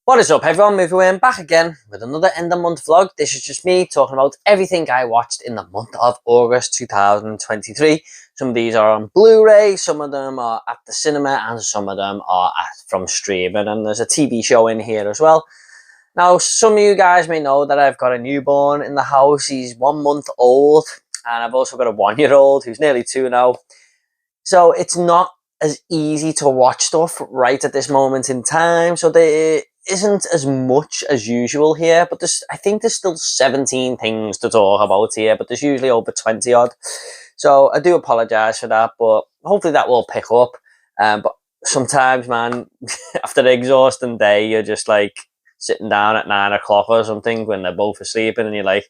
What is up everyone, Movie back again with another end of month vlog. This is just me talking about everything I watched in the month of August 2023. Some of these are on Blu-ray, some of them are at the cinema, and some of them are from streaming, and there's a TV show in here as well. Now, some of you guys may know that I've got a newborn in the house. He's 1 month old, and I've also got a 1-year-old who's nearly 2 now. So it's not as easy to watch stuff right at this moment in time. So there isn't as much as usual here, but I think there's still 17 things to talk about here, but there's usually over 20 odd. So I do apologise for that, but hopefully that will pick up. But sometimes, man, after an exhausting day, you're just like sitting down at 9 o'clock or something when they're both asleep, and you're like,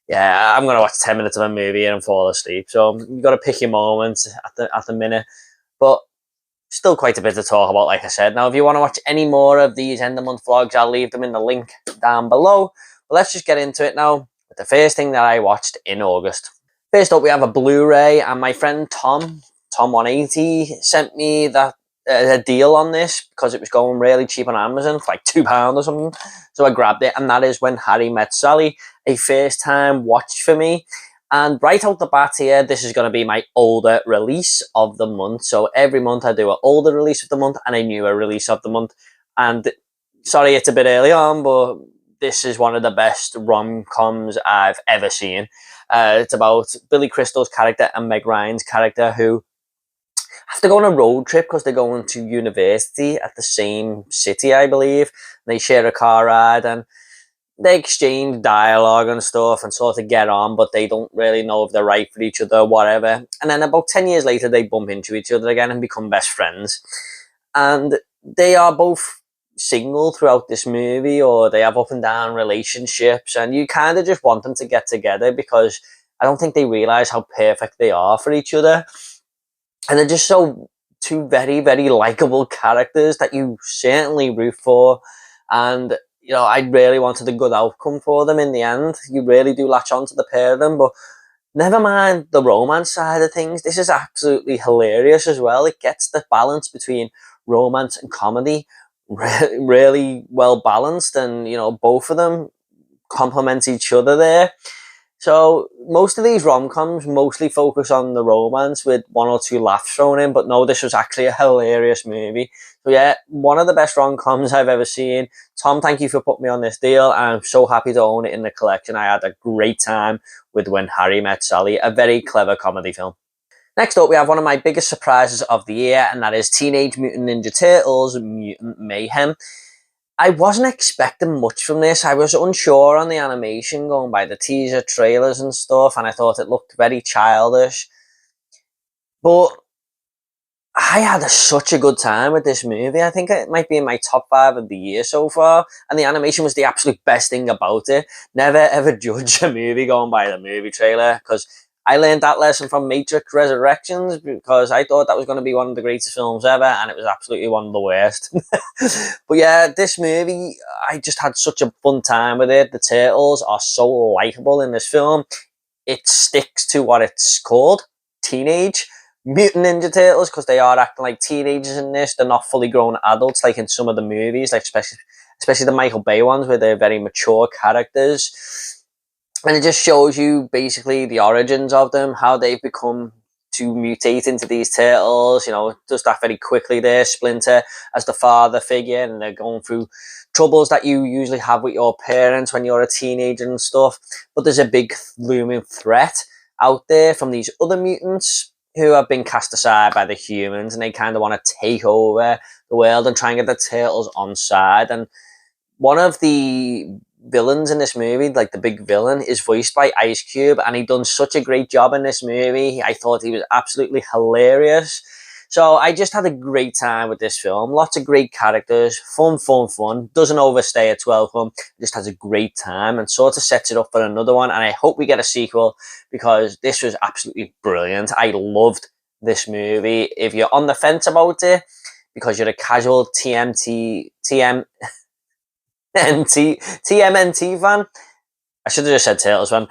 yeah, I'm going to watch 10 minutes of a movie and fall asleep. So you've got to pick your moments at the minute. But still quite a bit to talk about, like I said. Now, if you want to watch any more of these end of month vlogs, I'll leave them in the link down below. But let's just get into it now with the first thing that I watched in August. First up, we have a Blu-ray, and my friend Tom180, sent me a deal on this because it was going really cheap on Amazon for like £2 or something. So I grabbed it, and that is When Harry Met Sally, a first time watch for me. And right out the bat here, this is going to be my older release of the month. So every month I do an older release of the month and a newer release of the month. And sorry, it's a bit early on, but this is one of the best rom-coms I've ever seen. It's about Billy Crystal's character and Meg Ryan's character, who have to go on a road trip because they're going to university at the same city, I believe. They share a car ride, and they exchange dialogue and stuff and sort of get on, but they don't really know if they're right for each other or whatever. And then about 10 years later, they bump into each other again and become best friends. And they are both single throughout this movie, or they have up and down relationships, and you kind of just want them to get together because I don't think they realise how perfect they are for each other. And they're just two very, very likeable characters that you certainly root for. And you know, I really wanted a good outcome for them in the end. You really do latch on to the pair of them, but never mind the romance side of things. This is absolutely hilarious as well. It gets the balance between romance and comedy really well balanced, and you know, both of them complement each other there. So most of these rom-coms mostly focus on the romance with 1 or 2 laughs thrown in, but no, this was actually a hilarious movie. So yeah, one of the best rom-coms I've ever seen. Tom, thank you for putting me on this deal. I'm so happy to own it in the collection. I had a great time with When Harry Met Sally, a very clever comedy film. Next up, we have one of my biggest surprises of the year, and that is Teenage Mutant Ninja Turtles Mutant Mayhem. I wasn't expecting much from this. I was unsure on the animation going by the teaser trailers and stuff, and I thought it looked very childish. But I had such a good time with this movie. I think it might be in my top 5 of the year so far, and the animation was the absolute best thing about it. Never ever judge a movie going by the movie trailer, because I learned that lesson from Matrix Resurrections, because I thought that was going to be one of the greatest films ever, and it was absolutely one of the worst. But yeah, this movie, I just had such a fun time with it. The turtles are so likeable in this film. It sticks to what it's called, Teenage Mutant Ninja Turtles, because they are acting like teenagers in this. They're not fully grown adults like in some of the movies, like especially the Michael Bay ones, where they're very mature characters. And it just shows you basically the origins of them, how they've become to mutate into these turtles. You know, it does that very quickly there. Splinter as the father figure, and they're going through troubles that you usually have with your parents when you're a teenager and stuff. But there's a big looming threat out there from these other mutants who have been cast aside by the humans, and they kind of want to take over the world and try and get the turtles on side. And one of the villains in this movie, like the big villain, is voiced by Ice Cube, and he done such a great job in this movie. I thought he was absolutely hilarious. So I just had a great time with this film. Lots of great characters, fun. Doesn't overstay a 12 film. Just has a great time and sort of sets it up for another one. And I hope we get a sequel, because this was absolutely brilliant. I loved this movie. If you're on the fence about it, because you're a casual TMNT fan, I should have just said Turtles fan.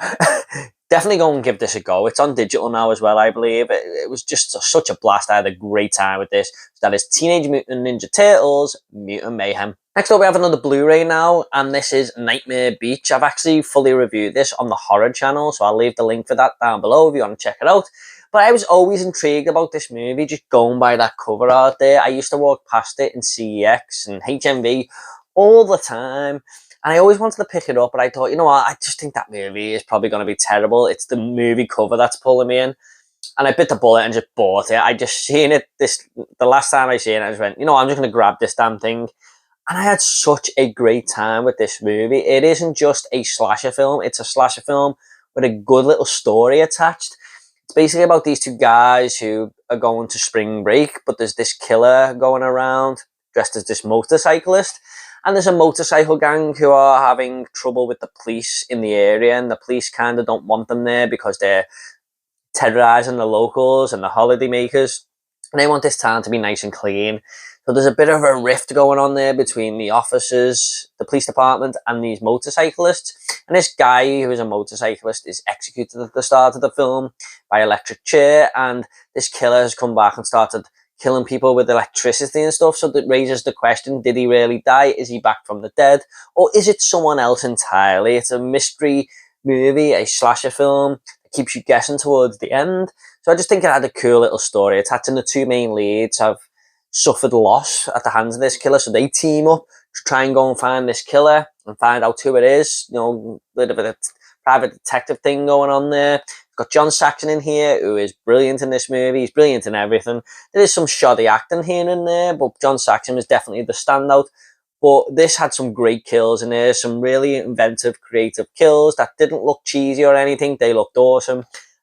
Definitely go and give this a go. It's on digital now as well, I believe. It was just such a blast. I had a great time with this. So that is Teenage Mutant Ninja Turtles Mutant Mayhem. Next up, we have another Blu-ray now, and this is Nightmare Beach. I've actually fully reviewed this on the horror channel, so I'll leave the link for that down below if you want to check it out. But I was always intrigued about this movie, just going by that cover art there. I used to walk past it in CEX and HMV all the time, and I always wanted to pick it up, but I thought, you know what, I just think that movie is probably going to be terrible. It's the movie cover that's pulling me in. And I bit the bullet and just bought it. I just seen it the last time I seen it, I just went, you know, I'm just going to grab this damn thing. And I had such a great time with this movie. It isn't just a slasher film, it's a slasher film with a good little story attached. It's basically about these two guys who are going to spring break, but there's this killer going around dressed as this motorcyclist. And there's a motorcycle gang who are having trouble with the police in the area, and the police kind of don't want them there because they're terrorizing the locals and the holiday makers. And they want this town to be nice and clean. So there's a bit of a rift going on there between the officers, the police department, and these motorcyclists. And this guy who is a motorcyclist is executed at the start of the film by electric chair, and this killer has come back and started killing people with electricity and stuff. So that raises the question, did he really die? Is he back from the dead? Or is it someone else entirely? It's a mystery movie, a slasher film that keeps you guessing towards the end. So I just think it had a cool little story attached, and the two main leads have suffered loss at the hands of this killer, so they team up to try and go and find this killer and find out who it is. You know, a little bit of private detective thing going on there. We've got John Saxon in here, who is brilliant in this movie. He's brilliant in everything. There is some shoddy acting here and there, but John Saxon is definitely the standout. But this had some great kills in there, some really inventive, creative kills that didn't look cheesy or anything. They looked awesome,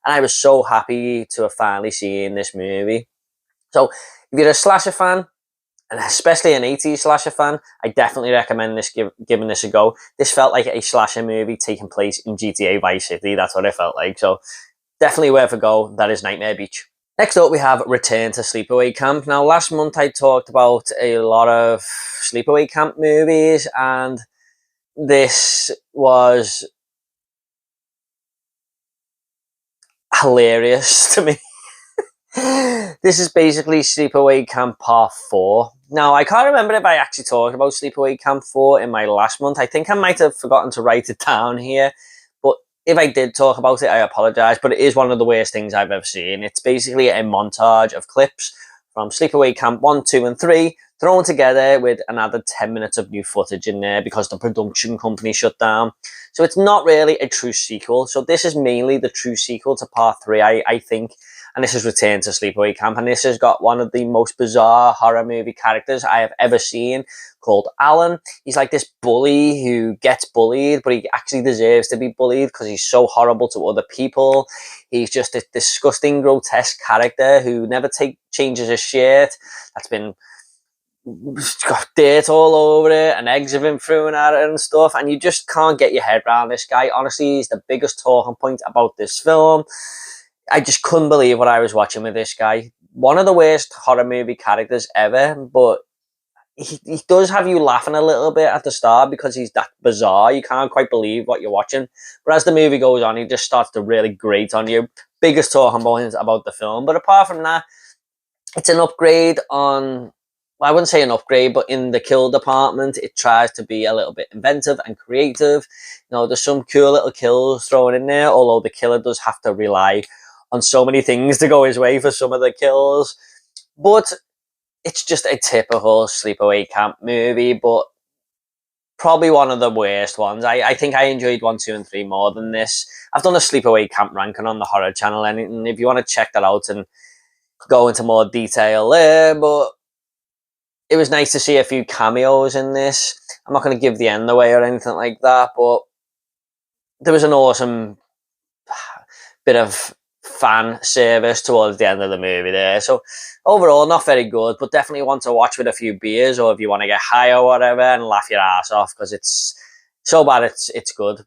and I was so happy to have finally seen this movie. So if you're a slasher fan, and especially an 80s slasher fan, I definitely recommend giving this a go. This felt like a slasher movie taking place in GTA Vice City. That's what it felt like. So definitely worth a go. That is Nightmare Beach. Next up, we have Return to Sleepaway Camp. Now, last month I talked about a lot of Sleepaway Camp movies, and this was hilarious to me. This is basically Sleepaway Camp Part 4. Now, I can't remember if I actually talked about Sleepaway Camp 4 in my last month. I think I might have forgotten to write it down here. But if I did talk about it, I apologise. But it is one of the worst things I've ever seen. It's basically a montage of clips from Sleepaway Camp 1, 2 and 3 thrown together with another 10 minutes of new footage in there because the production company shut down. So it's not really a true sequel. So this is mainly the true sequel to Part 3, I think. And this is Return to Sleepaway Camp, and this has got one of the most bizarre horror movie characters I have ever seen, called Alan. He's like this bully who gets bullied, but he actually deserves to be bullied because he's so horrible to other people. He's just a disgusting, grotesque character who never changes his shirt. That's been got dirt all over it, and eggs have been thrown at it and stuff, and you just can't get your head around this guy. Honestly, he's the biggest talking point about this film. I just couldn't believe what I was watching with this guy. One of the worst horror movie characters ever, but he does have you laughing a little bit at the start because he's that bizarre. You can't quite believe what you're watching. But as the movie goes on, he just starts to really grate on you. Biggest talking points about the film. But apart from that, it's an upgrade on... Well, I wouldn't say an upgrade, but in the kill department, it tries to be a little bit inventive and creative. You know, there's some cool little kills thrown in there, although the killer does have to rely on so many things to go his way for some of the kills. But it's just a typical Sleepaway Camp movie, but probably one of the worst ones. I think I enjoyed 1, 2 and 3 more than this. I've done a Sleepaway Camp ranking on the horror channel, and if you want to check that out and go into more detail there, but it was nice to see a few cameos in this. I'm not going to give the end away or anything like that, but there was an awesome bit of fan service towards the end of the movie there. So overall, not very good, but definitely one to watch with a few beers, or if you want to get high or whatever and laugh your ass off, because it's so bad it's good,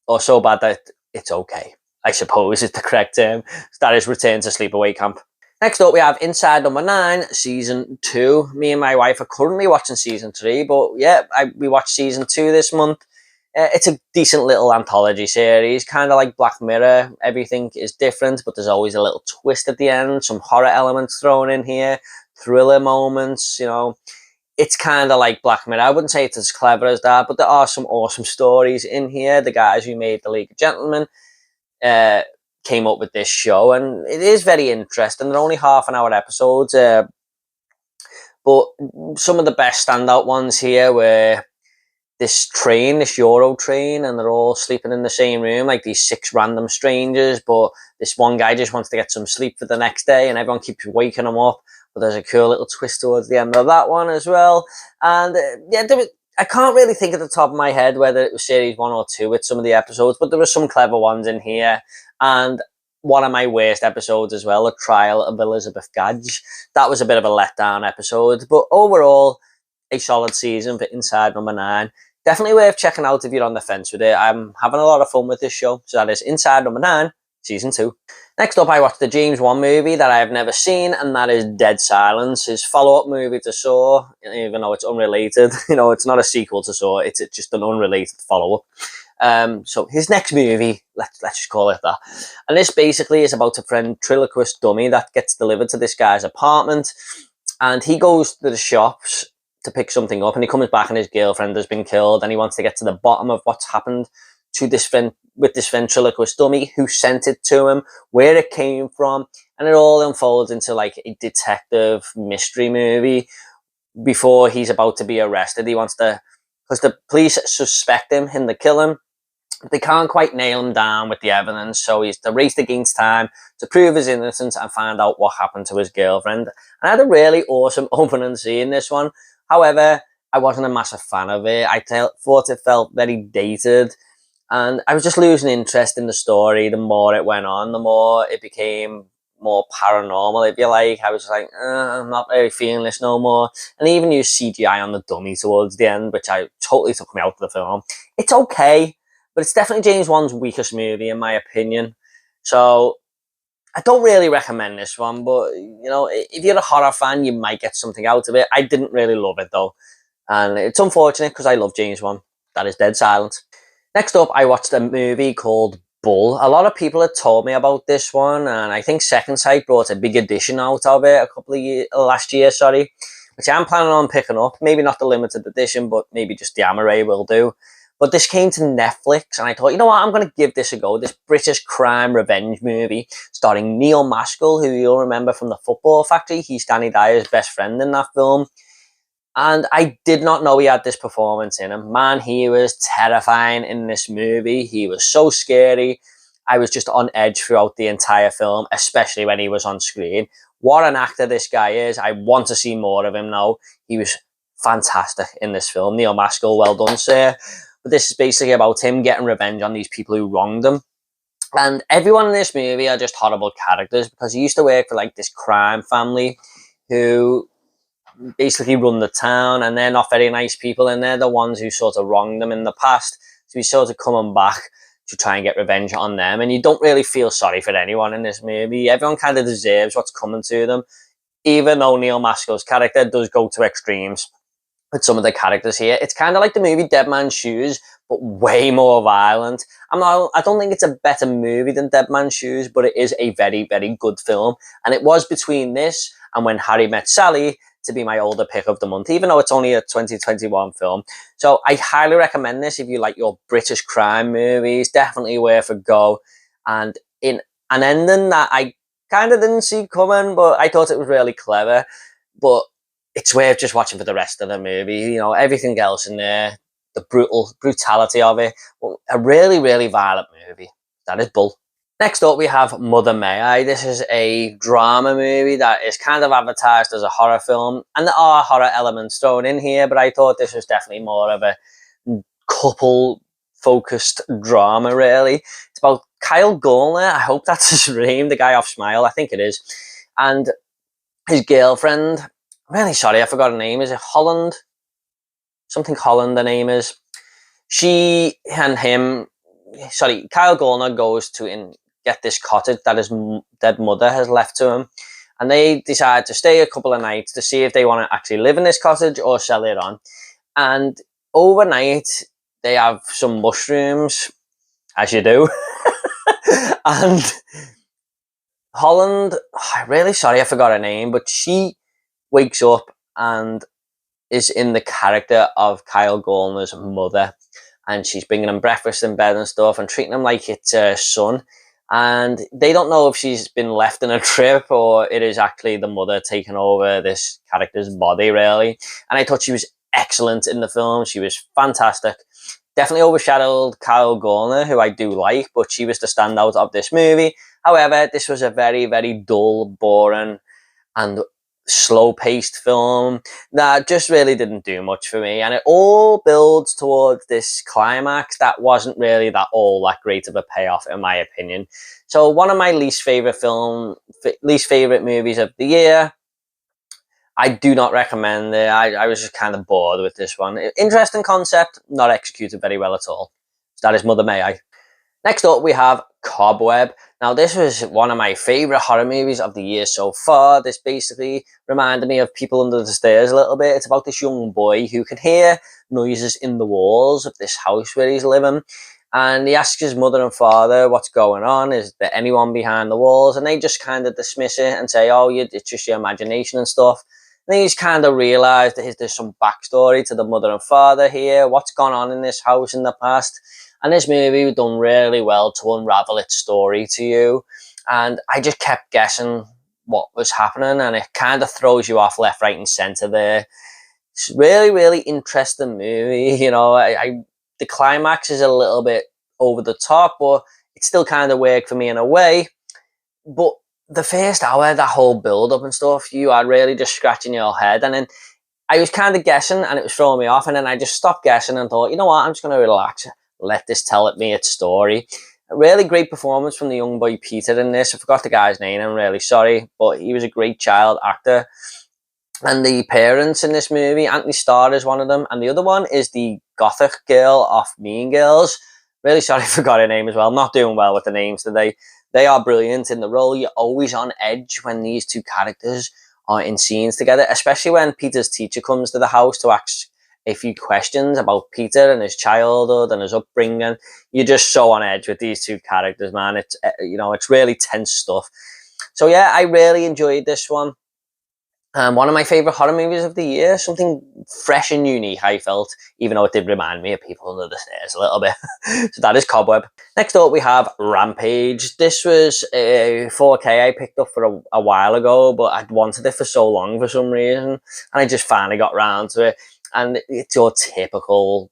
or so bad that it's okay, I suppose is the correct term. So that is Return to Sleepaway Camp. Next up, we have Inside Number 9, Season 2. Me and my wife are currently watching Season 3, but yeah, we watched Season 2 this month. It's a decent little anthology series, kind of like Black Mirror. Everything is different, but there's always a little twist at the end, some horror elements thrown in here, thriller moments, you know. it's kind of like Black Mirror. I wouldn't say it's as clever as that, but there are some awesome stories in here. The guys who made The League of Gentlemen uh, came up with this show, and it is very interesting. They're only half-an-hour episodes, but some of the best standout ones here were this Euro train, and they're all sleeping in the same room, like these 6 random strangers, but this one guy just wants to get some sleep for the next day, and everyone keeps waking him up. But there's a cool little twist towards the end of that one as well. And yeah, I can't really think at the top of my head whether it was series 1 or 2 with some of the episodes, but there were some clever ones in here. And one of my worst episodes as well, The Trial of Elizabeth Gadge. That was a bit of a letdown episode, but overall, a solid season for Inside Number 9. Definitely worth checking out if you're on the fence with it. I'm having a lot of fun with this show. So that is Inside Number 9, Season 2. Next up, I watched the James Wan movie that I have never seen, and that is Dead Silence, his follow-up movie to Saw, even though it's unrelated. It's not a sequel to Saw, it's just an unrelated follow-up. So his next movie, let's just call it that. And this basically is about a ventriloquist dummy that gets delivered to this guy's apartment, and he goes to the shops to pick something up, and he comes back and his girlfriend has been killed, and he wants to get to the bottom of what's happened to this ventriloquist dummy, who sent it to him, where it came from, and it all unfolds into like a detective mystery movie before he's about to be arrested. He wants to, because the police suspect him in the killing. They can't quite nail him down with the evidence, so he's to race against time to prove his innocence and find out what happened to his girlfriend. And I had a really awesome opening scene, this one. However, I wasn't a massive fan of it. I thought it felt very dated, and I was just losing interest in the story. The more it went on, the more it became more paranormal, if you like. I was like, I'm not really feeling this no more. And they even used CGI on the dummy towards the end, which I totally took me out of the film. It's okay, but it's definitely James Wan's weakest movie, in my opinion. So I don't really recommend this one, but if you're a horror fan, you might get something out of it. I didn't really love it though, and it's unfortunate because I love James Wan. That is Dead Silence. Next up, I watched a movie called Bull. A lot of people had told me about this one, and I think Second Sight brought a big edition out of it last year, which I'm planning on picking up. Maybe not the limited edition, but maybe just the Amaray will do. But this came to Netflix, and I thought, you know what, I'm going to give this a go. This British crime revenge movie starring Neil Maskell, who you'll remember from The Football Factory. He's Danny Dyer's best friend in that film. And I did not know he had this performance in him. Man, he was terrifying in this movie. He was so scary. I was just on edge throughout the entire film, especially when he was on screen. What an actor this guy is. I want to see more of him now. He was fantastic in this film. Neil Maskell, well done, sir. But this is basically about him getting revenge on these people who wronged him. And everyone in this movie are just horrible characters, because he used to work for like this crime family who basically run the town, and they're not very nice people, and they're the ones who sort of wronged them in the past. So he's sort of coming back to try and get revenge on them. And you don't really feel sorry for anyone in this movie. Everyone kind of deserves what's coming to them, even though Neil Maskell's character does go to extremes with some of the characters here. It's kind of like the movie Dead Man's Shoes, but way more violent. I don't think it's a better movie than Dead Man's Shoes, but it is a very, very good film. And it was between this and When Harry Met Sally to be my older pick of the month, even though it's only a 2021 film. So I highly recommend this if you like your British crime movies. Definitely worth a go. And in an ending that I kind of didn't see coming, but I thought it was really clever. But it's worth just watching for the rest of the movie. Everything else in there, the brutality of it. Well, a really, really violent movie. That is Bull. Next up, we have Mother May I. This is a drama movie that is kind of advertised as a horror film, and there are horror elements thrown in here, but I thought this was definitely more of a couple-focused drama, really. It's about Kyle Gallner. I hope that's his name, the guy off Smile. I think it is. And his girlfriend, I'm really sorry, I forgot her name. Is it Holland? Something Holland, the name is. She and him, Kyle Gallner goes to get this cottage that his dead mother has left to him. And they decide to stay a couple of nights to see if they want to actually live in this cottage or sell it on. And overnight, they have some mushrooms, as you do. And Holland, I'm really sorry I forgot her name, but she wakes up and is in the character of Kyle Gallner's mother, and she's bringing him breakfast in bed and stuff and treating him like it's her son. And they don't know if she's been left in a trip or it is actually the mother taking over this character's body, really. And I thought she was excellent in the film. She was fantastic. Definitely overshadowed Kyle Gallner, who I do like, but she was the standout of this movie. However, this was a very, very dull, boring, and slow-paced film that just really didn't do much for me, and it all builds towards this climax that wasn't really all that great of a payoff, in my opinion. So one of my least favorite movies of the year. I do not recommend it. I was just kind of bored with this one. Interesting concept, not executed very well at all. So that is Mother May I. Next up, we have Cobweb. Now, this was one of my favourite horror movies of the year so far. This basically reminded me of People Under the Stairs a little bit. It's about this young boy who can hear noises in the walls of this house where he's living. And he asks his mother and father what's going on. Is there anyone behind the walls? And they just kind of dismiss it and say, oh, it's just your imagination and stuff. And then he's kind of realised that there's some backstory to the mother and father here. What's gone on in this house in the past? And this movie was done really well to unravel its story to you. And I just kept guessing what was happening, and it kind of throws you off left, right, and centre there. It's really, really interesting movie. You know, the climax is a little bit over the top, but it still kind of worked for me in a way. But the first hour, that whole build-up and stuff, you are really just scratching your head. And then I was kind of guessing, and it was throwing me off. And then I just stopped guessing and thought, you know what, I'm just going to relax. Let this tell me its story. A really great performance from the young boy Peter in this. I forgot the guy's name, I'm really sorry, but he was a great child actor. And the parents in this movie, Anthony Starr is one of them, and the other one is the gothic girl off Mean Girls. Really sorry I forgot her name as well. I'm not doing well with the names today. They are brilliant in the role. You're always on edge when these two characters are in scenes together, especially when Peter's teacher comes to the house to ask a few questions about Peter and his childhood and his upbringing. You're just so on edge with these two characters, man. It's it's really tense stuff. So yeah, I really enjoyed this one. One of my favourite horror movies of the year. Something fresh and unique, I felt, even though it did remind me of People Under the Stairs a little bit. So that is Cobweb. Next up, we have Rampage. This was a 4K I picked up for a while ago, but I'd wanted it for so long for some reason, and I just finally got round to it. And it's your typical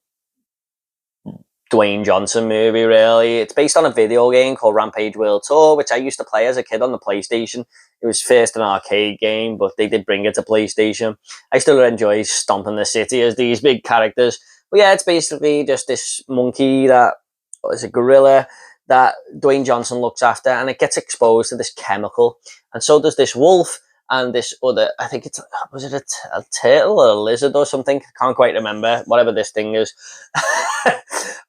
Dwayne Johnson movie, really. It's based on a video game called Rampage World Tour, which I used to play as a kid on the PlayStation. It was first an arcade game, but they did bring it to PlayStation. I still enjoy stomping the city as these big characters. But yeah, it's basically just this monkey that is a gorilla that Dwayne Johnson looks after, and it gets exposed to this chemical. And so does this wolf and this other, I think it's, was it a turtle or a lizard or something? I can't quite remember, whatever this thing is.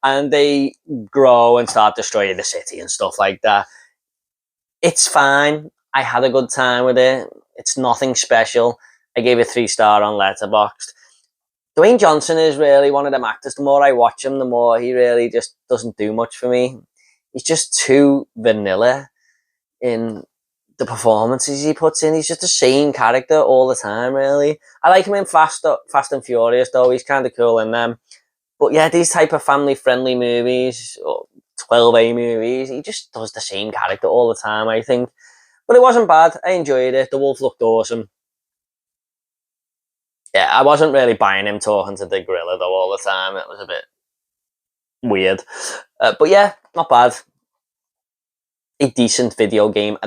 And they grow and start destroying the city and stuff like that. It's fine. I had a good time with it. It's nothing special. I gave it 3-star on Letterboxd. Dwayne Johnson is really one of them actors. The more I watch him, the more he really just doesn't do much for me. He's just too vanilla in the performances he puts in. He's just the same character all the time, really. I like him in Fast and Furious, though. He's kind of cool in them. But yeah, these type of family-friendly movies, or 12A movies, he just does the same character all the time, I think. But it wasn't bad. I enjoyed it. The wolf looked awesome. Yeah, I wasn't really buying him talking to the gorilla, though, all the time. It was a bit weird. But yeah, not bad. A decent video game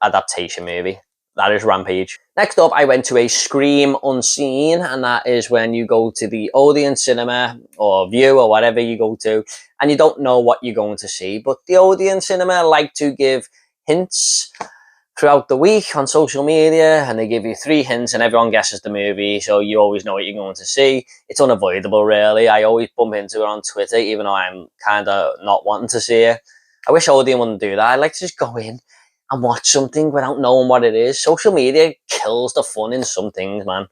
adaptation movie. That is Rampage. Next up, I went to a Scream Unseen, and that is when you go to the Odeon Cinema or View or whatever you go to, and you don't know what you're going to see. But the Odeon Cinema like to give hints throughout the week on social media, and they give you 3 hints and everyone guesses the movie, so you always know what you're going to see. It's unavoidable, really. I always bump into it on Twitter, even though I'm kind of not wanting to see it. I wish Odeon wouldn't do that. I'd like to just go in and watch something without knowing what it is. Social media kills the fun in some things, man.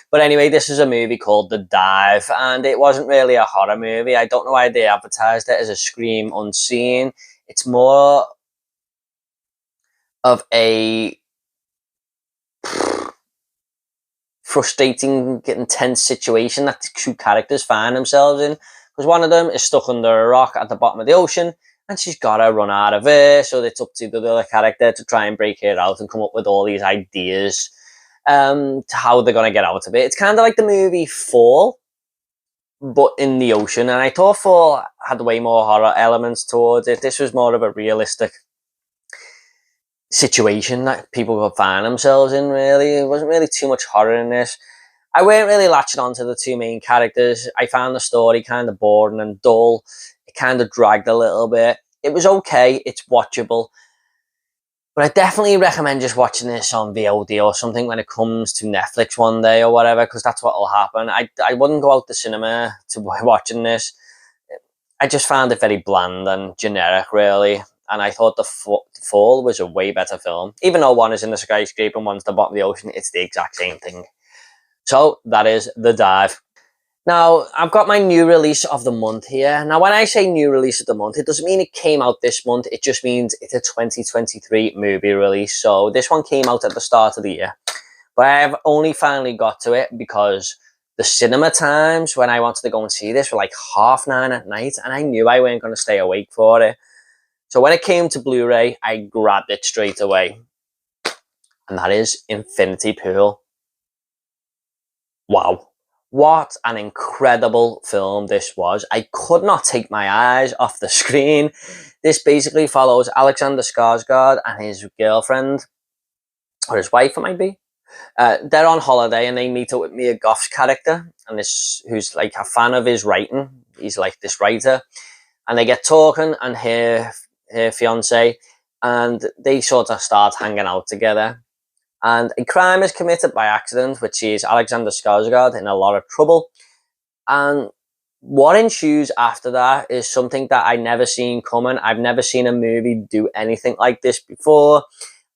But anyway, this is a movie called The Dive, and it wasn't really a horror movie. I don't know why they advertised it as a Scream Unseen. It's more of a frustrating, intense situation that the two characters find themselves in. Because one of them is stuck under a rock at the bottom of the ocean, and she's got to run out of it. So it's up to the other character to try and break her out and come up with all these ideas to how they're going to get out of it. It's kind of like the movie Fall, but in the ocean. And I thought Fall had way more horror elements towards it. This was more of a realistic situation that people could find themselves in, really. It wasn't really too much horror in this. I weren't really latching on to the two main characters. I found the story kind of boring and dull. It kind of dragged a little bit. It was okay. It's watchable. But I definitely recommend just watching this on VOD or something when it comes to Netflix one day or whatever, because that's what will happen. I wouldn't go out the cinema to watching this. I just found it very bland and generic, really. And I thought the Fall was a way better film. Even though one is in the skyscraper and one's the bottom of the ocean, it's the exact same thing. So that is The Dive. Now, I've got my new release of the month here. Now, when I say new release of the month, it doesn't mean it came out this month. It just means it's a 2023 movie release. So this one came out at the start of the year. But I've only finally got to it because the cinema times when I wanted to go and see this were like 9:30 at night. And I knew I weren't going to stay awake for it. So when it came to Blu-ray, I grabbed it straight away. And that is Infinity Pool. Wow. What an incredible film this was. I could not take my eyes off the screen. This basically follows Alexander Skarsgård and his girlfriend, or his wife it might be. They're on holiday and they meet up with Mia Goth's character, and this who's like a fan of his writing. He's like this writer. And they get talking, and her fiance, and they sort of start hanging out together. And a crime is committed by accident, which sees Alexander Skarsgård in a lot of trouble. And what ensues after that is something that I never seen coming. I've never seen a movie do anything like this before.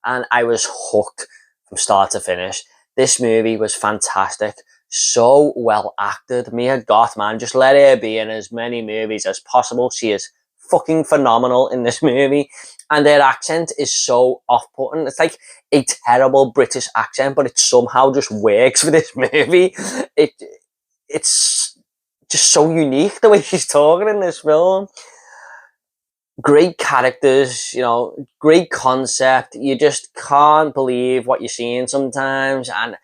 And I was hooked from start to finish. This movie was fantastic. So well acted. Mia Goth, man, just let her be in as many movies as possible. She is fucking phenomenal in this movie. And their accent is so off-putting. It's like a terrible British accent, but it somehow just works for this movie. It's just so unique the way she's talking in this film. Great characters, great concept. You just can't believe what you're seeing sometimes. And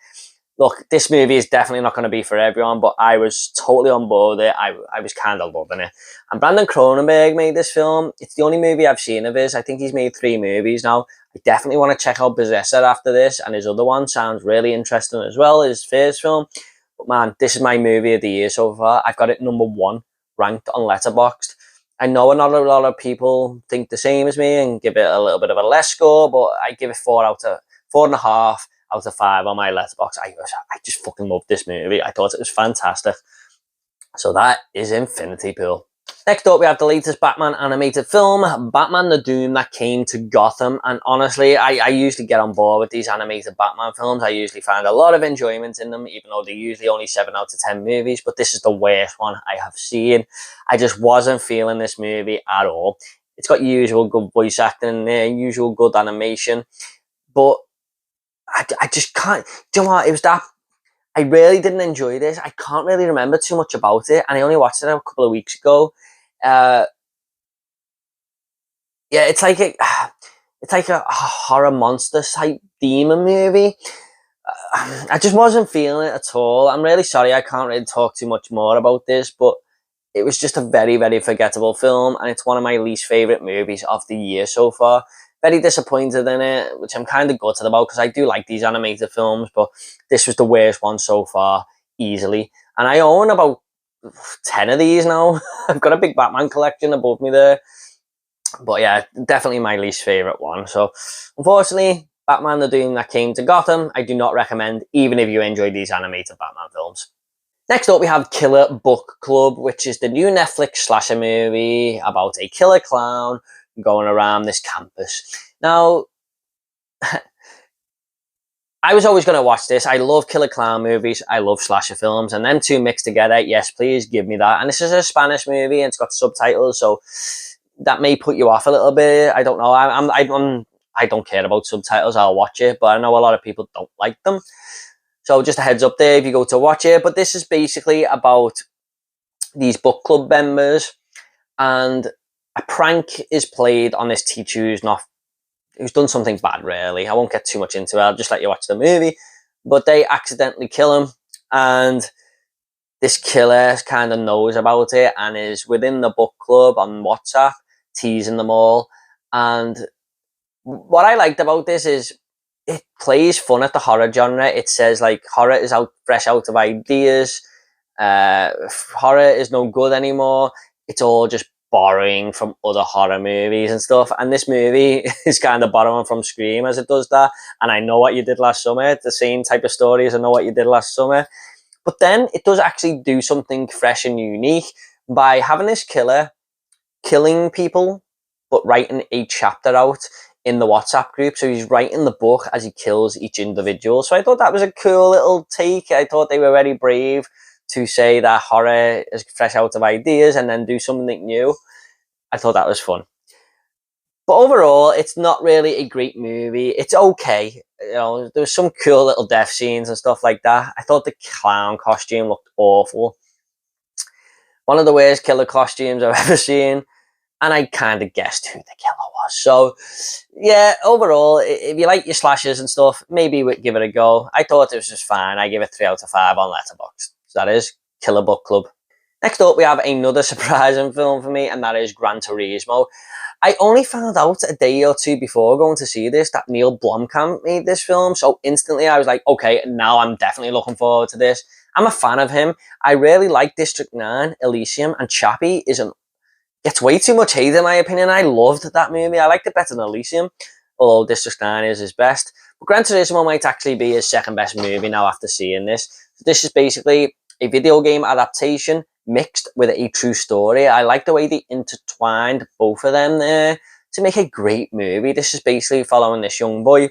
look, this movie is definitely not going to be for everyone, but I was totally on board with it. I was kind of loving it. And Brandon Cronenberg made this film. It's the only movie I've seen of his. I think he's made 3 movies now. I definitely want to check out Possessor after this, and his other one sounds really interesting as well, his first film. But man, this is my movie of the year so far. I've got it number 1 ranked on Letterboxd. I know not a lot of people think the same as me and give it a little bit of a less score, but I give it 4.5 out of 5 on my Letterboxd. I just fucking loved this movie. I thought it was fantastic. So that is Infinity Pool. Next up, we have the latest Batman animated film, Batman the Doom That Came to Gotham. And honestly, I usually get on board with these animated Batman films. I usually find a lot of enjoyment in them, even though they're usually only 7 out of 10 movies. But this is the worst one I have seen. I just wasn't feeling this movie at all. It's got usual good voice acting in there, usual good animation. But I just can't. Do you know what? It was that. I really didn't enjoy this. I can't really remember too much about it, and I only watched it a couple of weeks ago. Yeah, it's like a horror monster type demon movie. I just wasn't feeling it at all. I'm really sorry. I can't really talk too much more about this, but it was just a very, very forgettable film, and it's one of my least favorite movies of the year so far. Very disappointed in it, which I'm kind of gutted about because I do like these animated films, but this was the worst one so far, easily. And I own about 10 of these now. I've got a big Batman collection above me there. But yeah, definitely my least favourite one. So, unfortunately, Batman the Doom That Came to Gotham, I do not recommend, even if you enjoy these animated Batman films. Next up, we have Killer Book Club, which is the new Netflix slasher movie about a killer clown going around this campus. Now, I was always going to watch this. I love killer clown movies. I love slasher films. And them two mixed together, yes, please give me that. And this is a Spanish movie and it's got subtitles, so that may put you off a little bit. I don't know. I don't care about subtitles. I'll watch it, but I know a lot of people don't like them. So just a heads up there if you go to watch it. But this is basically about these book club members, and a prank is played on this teacher who's done something bad, really. I won't get too much into it. I'll just let you watch the movie. But they accidentally kill him, and this killer kind of knows about it and is within the book club on WhatsApp, teasing them all. And what I liked about this is it plays fun at the horror genre. It says, like, horror is fresh out of ideas. Horror is no good anymore. It's all just borrowing from other horror movies and stuff. And this movie is kind of borrowing from Scream as it does that. And I Know What You Did Last Summer. It's the same type of story as I Know What You Did Last Summer. But then it does actually do something fresh and unique by having this killer killing people, but writing a chapter out in the WhatsApp group. So he's writing the book as he kills each individual. So I thought that was a cool little take. I thought they were very brave to say that horror is fresh out of ideas and then do something new. I thought that was fun. But overall, it's not really a great movie. It's okay. You know, there was some cool little death scenes and stuff like that. I thought the clown costume looked awful. One of the worst killer costumes I've ever seen. And I kind of guessed who the killer was. So, yeah, overall, if you like your slashers and stuff, maybe give it a go. I thought it was just fine. I give it 3 out of 5 on Letterboxd. So that is Killer Book Club. Next up, we have another surprising film for me, and that is Gran Turismo. I only found out a day or two before going to see this that Neil Blomkamp made this film. So instantly I was like, okay, now I'm definitely looking forward to this. I'm a fan of him. I really like District 9, Elysium, and Chappie gets way too much hate in my opinion. I loved that movie. I liked it better than Elysium, although District 9 is his best. But Gran Turismo might actually be his second best movie now after seeing this. So this is basically a video game adaptation mixed with a true story. I like the way they intertwined both of them there to make a great movie. This is basically following this young boy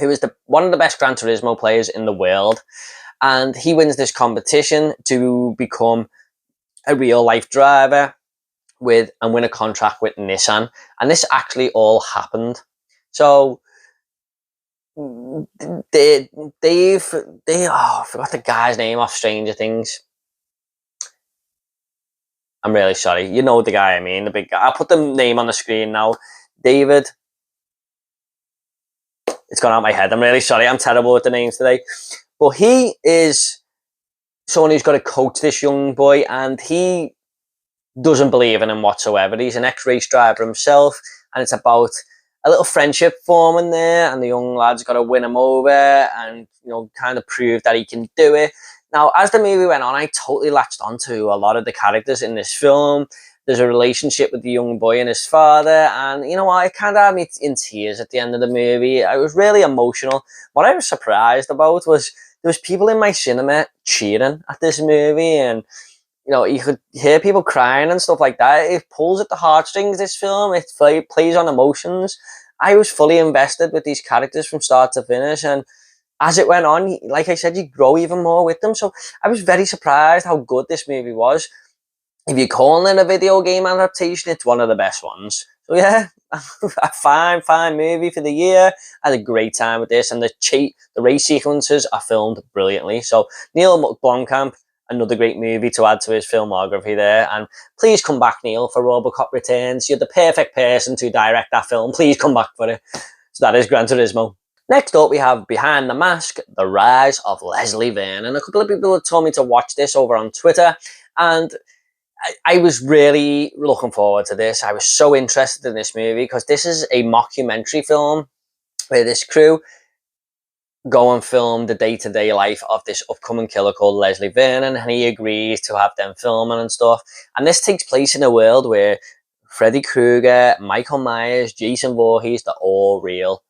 who is one of the best Gran Turismo players in the world. And he wins this competition to become a real life driver and win a contract with Nissan. And this actually all happened. So I forgot the guy's name off Stranger Things. I'm really sorry. You know the guy I mean, the big guy. I'll put the name on the screen now. David. It's gone out of my head. I'm really sorry. I'm terrible with the names today. But he is someone who's got to coach this young boy, and he doesn't believe in him whatsoever. He's an ex-race driver himself, and it's about a little friendship forming there, and the young lad's got to win him over and, you know, kind of prove that he can do it. Now, as the movie went on, I totally latched onto a lot of the characters in this film. There's a relationship with the young boy and his father, and you know what, it kind of had me in tears at the end of the movie. I was really emotional. What I was surprised about was there was people in my cinema cheering at this movie, and you know, you could hear people crying and stuff like that. It pulls at the heartstrings, this film. It plays on emotions. I was fully invested with these characters from start to finish, and as it went on, like I said, you grow even more with them. So I was very surprised how good this movie was. If you're calling it a video game adaptation, it's one of the best ones. So yeah, a fine movie for the year. I had a great time with this, and the race sequences are filmed brilliantly. So Neil Blomkamp, another great movie to add to his filmography there. And please come back, Neil, for RoboCop Returns. You're the perfect person to direct that film. Please come back for it. So that is Gran Turismo. Next up, we have Behind the Mask, The Rise of Leslie Vernon. A couple of people have told me to watch this over on Twitter, and I was really looking forward to this. I was so interested in this movie because this is a mockumentary film where this crew go and film the day-to-day life of this upcoming killer called Leslie Vernon, and he agrees to have them filming and stuff. And this takes place in a world where Freddy Krueger, Michael Myers, Jason Voorhees, they're all real.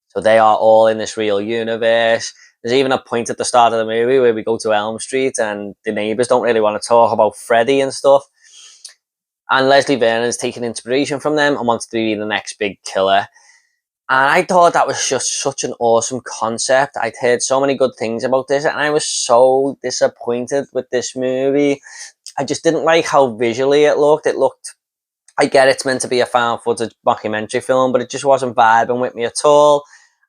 So they are all in this real universe. There's even a point at the start of the movie where we go to Elm Street and the neighbours don't really want to talk about Freddy and stuff. And Leslie Vernon is taking inspiration from them and wants to be the next big killer. And I thought that was just such an awesome concept. I'd heard so many good things about this, and I was so disappointed with this movie. I just didn't like how visually it looked. I get it's meant to be a found footage documentary film, but it just wasn't vibing with me at all.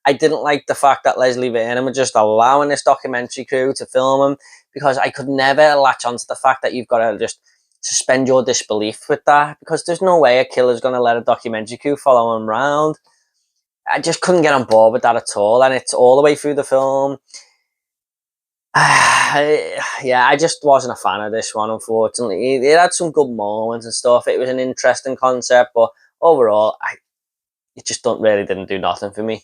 I didn't like the fact that Leslie Vernon was just allowing this documentary crew to film him, because I could never latch onto the fact that you've got to just suspend your disbelief with that, because there's no way a killer's going to let a documentary crew follow him around. I just couldn't get on board with that at all, and it's all the way through the film. Yeah, I just wasn't a fan of this one, unfortunately. It had some good moments and stuff. It was an interesting concept, but overall, it just didn't do nothing for me.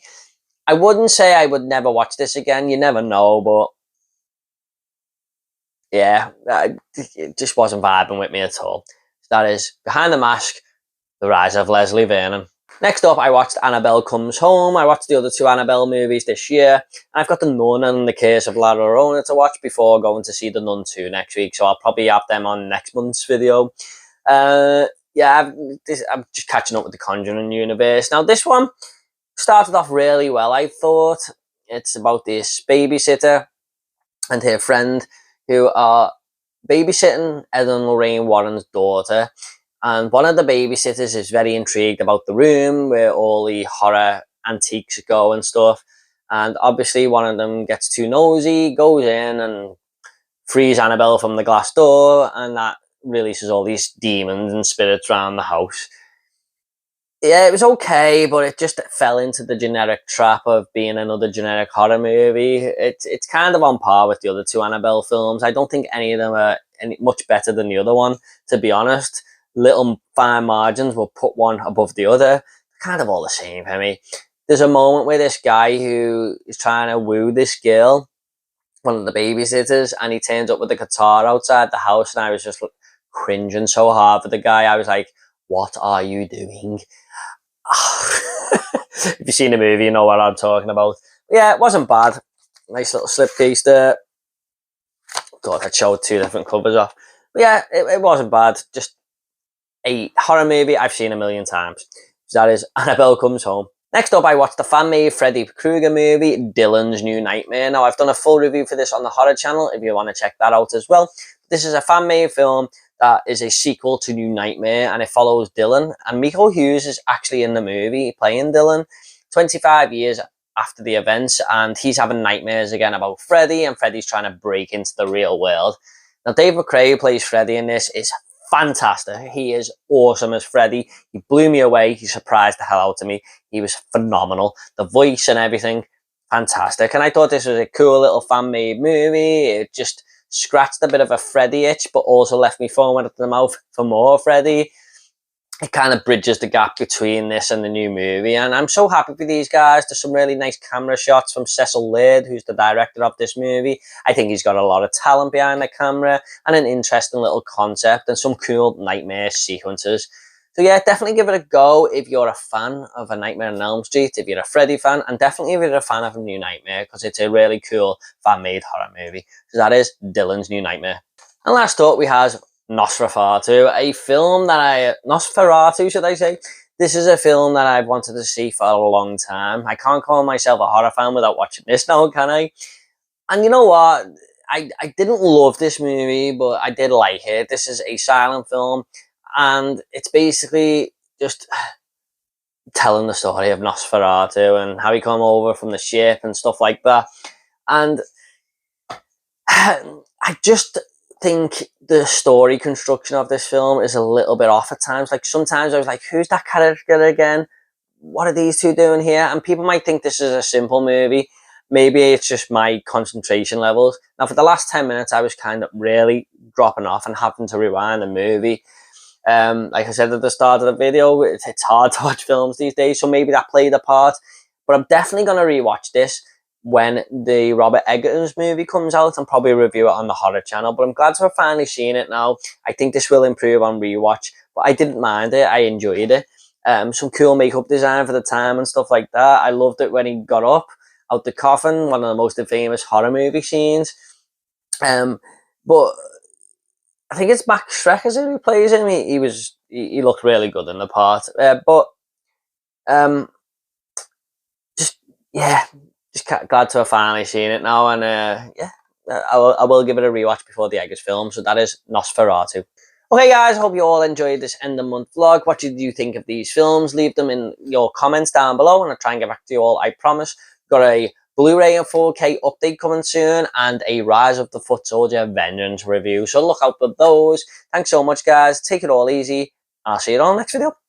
I wouldn't say I would never watch this again. You never know, but yeah, it just wasn't vibing with me at all. So that is Behind the Mask, The Rise of Leslie Vernon. Next up, I watched Annabelle Comes Home. I watched the other two Annabelle movies this year. I've got The Nun and The Curse of La Llorona to watch before going to see The Nun 2 next week, so I'll probably have them on next month's video. Yeah, I'm just catching up with the Conjuring universe. Now, this one started off really well, I thought. It's about this babysitter and her friend who are babysitting Ed and Lorraine Warren's daughter. And one of the babysitters is very intrigued about the room where all the horror antiques go and stuff. And obviously one of them gets too nosy, goes in and frees Annabelle from the glass door, and that releases all these demons and spirits around the house. Yeah, it was okay, but it just fell into the generic trap of being another generic horror movie. It's kind of on par with the other two Annabelle films. I don't think any of them are much better than the other one, to be honest. Little fine margins will put one above the other. They're kind of all the same for me. There's a moment where this guy who is trying to woo this girl, one of the babysitters, and he turns up with a guitar outside the house, and I was just cringing so hard for the guy. I was like, what are you doing? If you've seen the movie, you know what I'm talking about. But yeah, it wasn't bad. Nice little slipcase there. God, I showed two different covers off. But yeah, it wasn't bad. Just a horror movie I've seen a million times. So that is Annabelle Comes Home. Next up, I watched the fan-made Freddy Krueger movie, Dylan's New Nightmare. Now, I've done a full review for this on the horror channel if you want to check that out as well. This is a fan-made film that is a sequel to New Nightmare, and it follows Dylan. And Michael Hughes is actually in the movie playing Dylan 25 years after the events, and he's having nightmares again about Freddy, and Freddy's trying to break into the real world. Now, Dave McRae, who plays Freddy in this, is fantastic. He is awesome as Freddy. He blew me away. He surprised the hell out of me. He was phenomenal. The voice and everything, fantastic. And I thought this was a cool little fan-made movie. It just scratched a bit of a Freddy itch, but also left me foaming at the mouth for more Freddy. It kind of bridges the gap between this and the new movie, and I'm so happy for these guys. There's some really nice camera shots from Cecil Laird, who's the director of this movie. I think he's got a lot of talent behind the camera and an interesting little concept and some cool nightmare sequences. So yeah, definitely give it a go if you're a fan of A Nightmare on Elm Street, if you're a Freddy fan, and definitely if you're a fan of A New Nightmare, because it's a really cool fan-made horror movie. So that is Dylan's New Nightmare. And last up, we have Nosferatu, a film that Nosferatu, should I say? This is a film that I've wanted to see for a long time. I can't call myself a horror fan without watching this now, can I? And you know what? I didn't love this movie, but I did like it. This is a silent film, and it's basically just telling the story of Nosferatu and how he came over from the ship and stuff like that. And I just think the story construction of this film is a little bit off at times. Like, sometimes I was like, who's that character again? What are these two doing here? And people might think this is a simple movie. Maybe it's just my concentration levels. Now, for the last 10 minutes, I was kind of really dropping off and having to rewind the movie. Like I said at the start of the video, it's hard to watch films these days, so maybe that played a part. But I'm definitely going to rewatch this when the Robert Eggers movie comes out, and probably review it on the horror channel. But I'm glad to have finally seen it now. I think this will improve on rewatch, but I didn't mind it. I enjoyed it. Some cool makeup design for the time and stuff like that. I loved it when he got up out the coffin, one of the most famous horror movie scenes. But I think it's Max Schrecker who plays him. He looked really good in the part. Just glad to have finally seen it now, and I will give it a rewatch before the Eggers film. So that is Nosferatu. Okay, guys, I hope you all enjoyed this end of month vlog. What did you think of these films? Leave them in your comments down below, and I'll try and get back to you all, I promise. Got a Blu-ray and 4K update coming soon, and a Rise of the Foot Soldier Vengeance review. So look out for those. Thanks so much, guys. Take it all easy. I'll see you all next video.